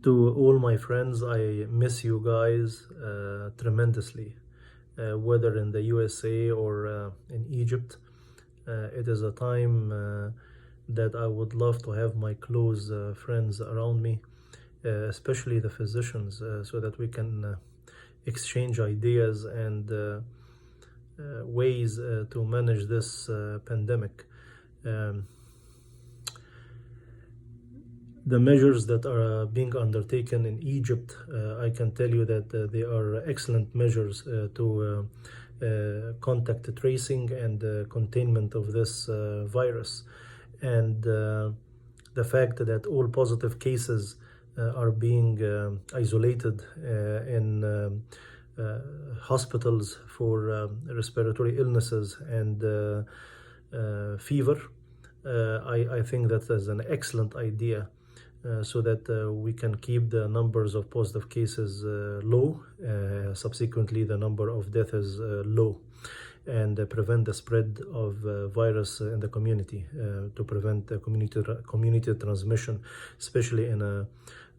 To all my friends, I miss you guys tremendously, whether in the USA or in Egypt. It is a time that I would love to have my close friends around me, especially the physicians, so that we can exchange ideas and ways to manage this pandemic. The measures that are being undertaken in Egypt, I can tell you that they are excellent measures to contact tracing and containment of this virus. And the fact that all positive cases are being isolated in hospitals for respiratory illnesses and fever, I think that is an excellent idea. So that we can keep the numbers of positive cases low, subsequently the number of deaths is low, and prevent the spread of virus in the community, to prevent community transmission, especially in a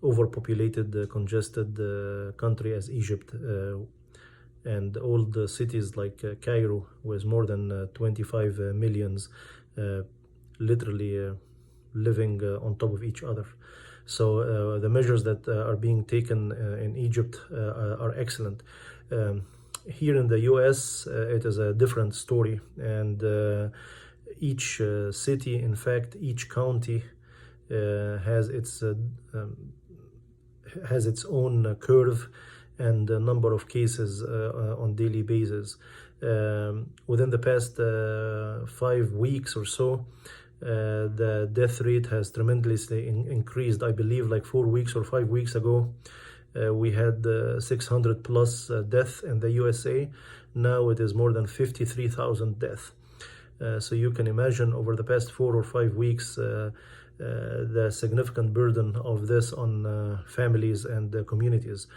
overpopulated, congested country as Egypt, and all the cities like Cairo, with more than 25 millions literally living on top of each other. So the measures that are being taken in Egypt are excellent. Here in the US, it is a different story, and each city, in fact, each county has its own curve and a number of cases on daily basis. Within the past 5 weeks or so, the death rate has tremendously increased. I believe like 4 weeks or 5 weeks ago, we had 600 plus deaths in the USA. Now it is more than 53,000 deaths. So you can imagine over the past 4 or 5 weeks, the significant burden of this on families and communities.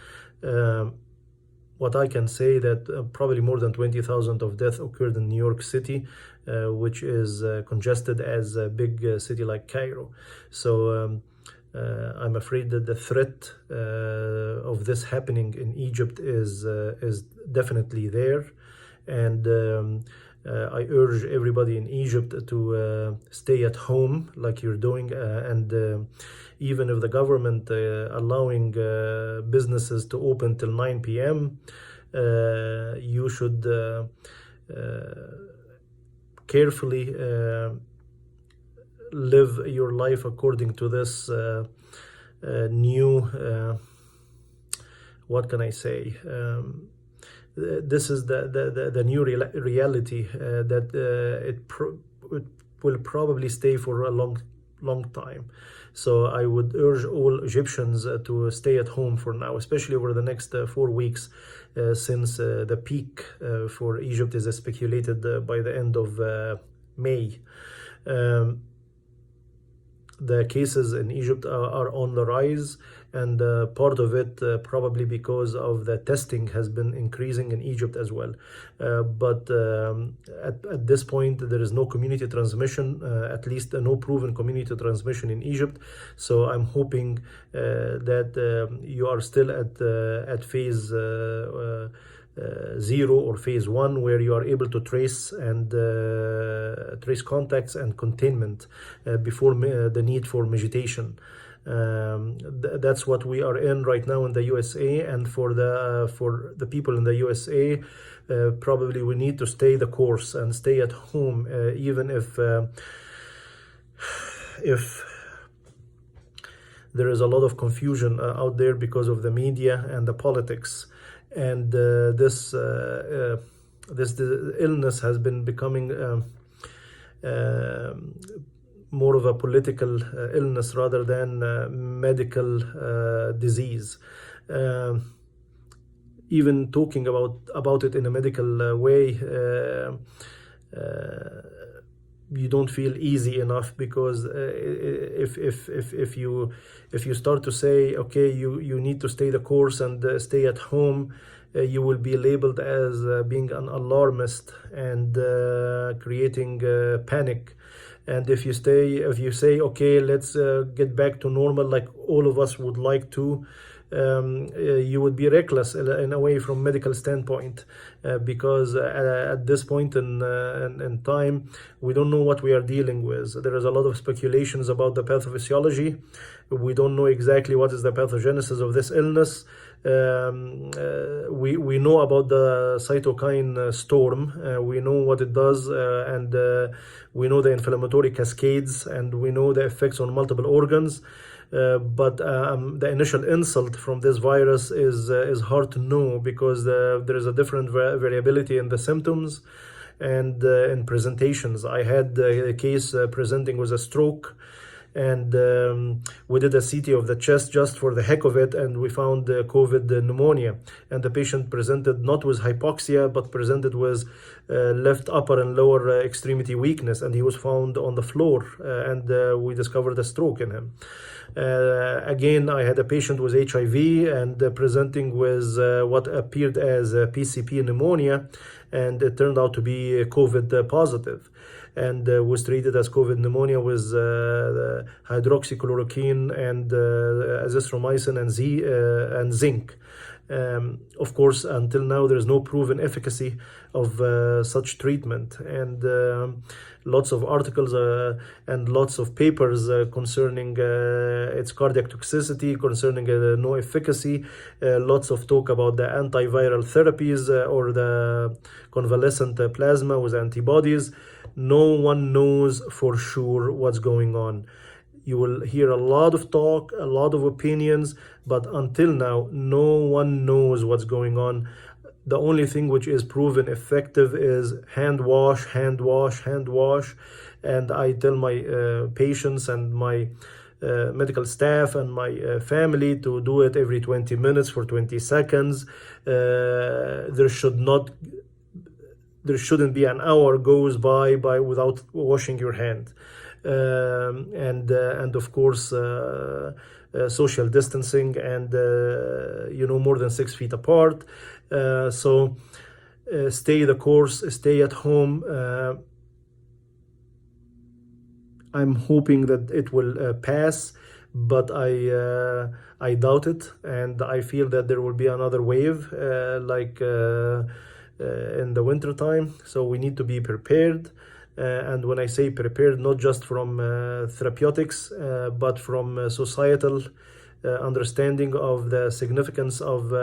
What I can say that probably more than 20,000 of deaths occurred in New York City, which is congested as a big city like Cairo. So I'm afraid that the threat of this happening in Egypt is definitely there. And I urge everybody in Egypt to stay at home like you're doing, and even if the government allowing businesses to open till 9 p.m., you should carefully live your life according to this new, what can I say? This is the new reality that it will probably stay for a long time. So I would urge all Egyptians to stay at home for now, especially over the next 4 weeks, since the peak for Egypt is speculated by the end of May. The cases in Egypt are on the rise, and part of it probably because of the testing has been increasing in Egypt as well. But at this point, there is no community transmission, at least no proven community transmission in Egypt. So I'm hoping that you are still at phase 0 or phase 1, where you are able to trace and trace contacts and containment before the need for meditation. That's what we are in right now in the USA, and for the people in the USA, probably we need to stay the course and stay at home, even if there is a lot of confusion out there because of the media and the politics. And this illness has been becoming more of a political illness rather than medical disease. Even talking about it in a medical way, you don't feel easy enough, because if you start to say, okay, you need to stay the course and stay at home, you will be labeled as being an alarmist and creating panic. And if you say, okay, let's get back to normal, like all of us would like to, you would be reckless in a way from medical standpoint, because at this point in time, we don't know what we are dealing with. There is a lot of speculations about the pathophysiology. We don't know exactly what is the pathogenesis of this illness. We know about the cytokine storm. We know what it does, and we know the inflammatory cascades, and we know the effects on multiple organs. But the initial insult from this virus is hard to know, because there is a different variability in the symptoms and in presentations. I had a case presenting with a stroke, and we did a CT of the chest just for the heck of it, and we found COVID pneumonia. And the patient presented not with hypoxia, but presented with left upper and lower extremity weakness, and he was found on the floor, and we discovered a stroke in him. Again, I had a patient with HIV and presenting with what appeared as PCP pneumonia, and it turned out to be COVID positive, and was treated as COVID pneumonia with hydroxychloroquine and azithromycin and zinc. Of course, until now, there is no proven efficacy of such treatment, and lots of articles and lots of papers concerning its cardiac toxicity, concerning no efficacy, lots of talk about the antiviral therapies or the convalescent plasma with antibodies. No one knows for sure what's going on. You will hear a lot of talk, a lot of opinions, but until now, no one knows what's going on. The only thing which is proven effective is hand wash. And I tell my patients and my medical staff and my family to do it every 20 minutes for 20 seconds. There shouldn't be an hour goes by without washing your hand. And of course, social distancing, and more than 6 feet apart. So stay the course, stay at home. I'm hoping that it will pass, but I doubt it, and I feel that there will be another wave like in the winter time. So we need to be prepared. And when I say prepared, not just from therapeutics, but from societal understanding of the significance of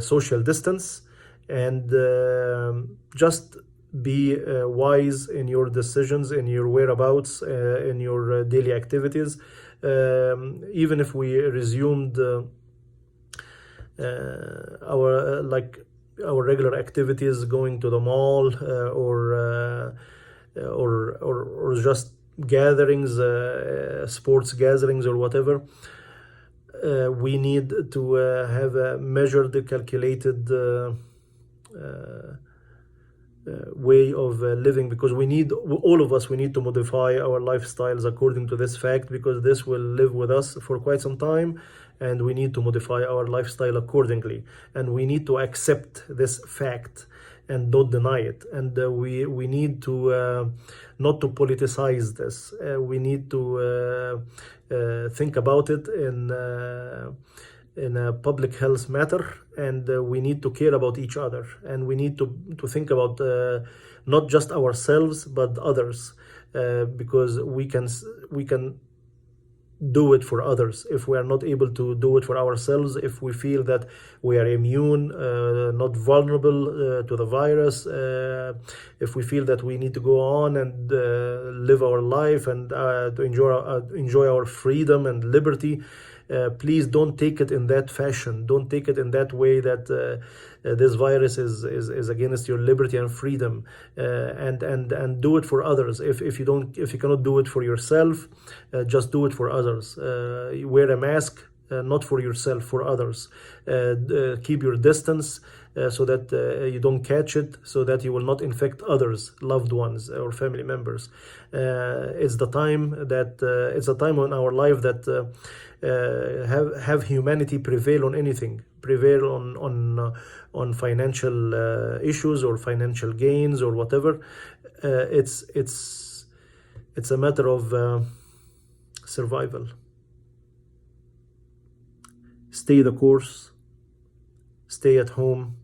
social distance, and just be wise in your decisions, in your whereabouts, in your daily activities. Even if we resumed our regular activities, going to the mall or just gatherings, sports gatherings or whatever, we need to have a measured, calculated way of living, because all of us need to modify our lifestyles according to this fact, because this will live with us for quite some time, and we need to modify our lifestyle accordingly, and we need to accept this fact and not deny it. And we need to not to politicize this. We need to think about it in a public health matter, and we need to care about each other, and we need to think about not just ourselves but others, because we can do it for others. If we are not able to do it for ourselves, if we feel that we are immune, not vulnerable to the virus, if we feel that we need to go on and live our life and to enjoy our freedom and liberty, please don't take it in that fashion. Don't take it in that way that this virus is against your liberty and freedom, and do it for others. If you cannot do it for yourself, just do it for others. Wear a mask, not for yourself, for others. Keep your distance so that you don't catch it, so that you will not infect others, loved ones or family members. It's the time in our life that have humanity prevail on anything, prevail on financial issues or financial gains or whatever. It's It's a matter of survival. Stay the course, stay at home,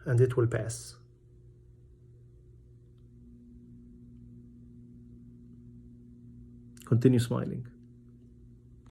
and it will pass. Continue smiling.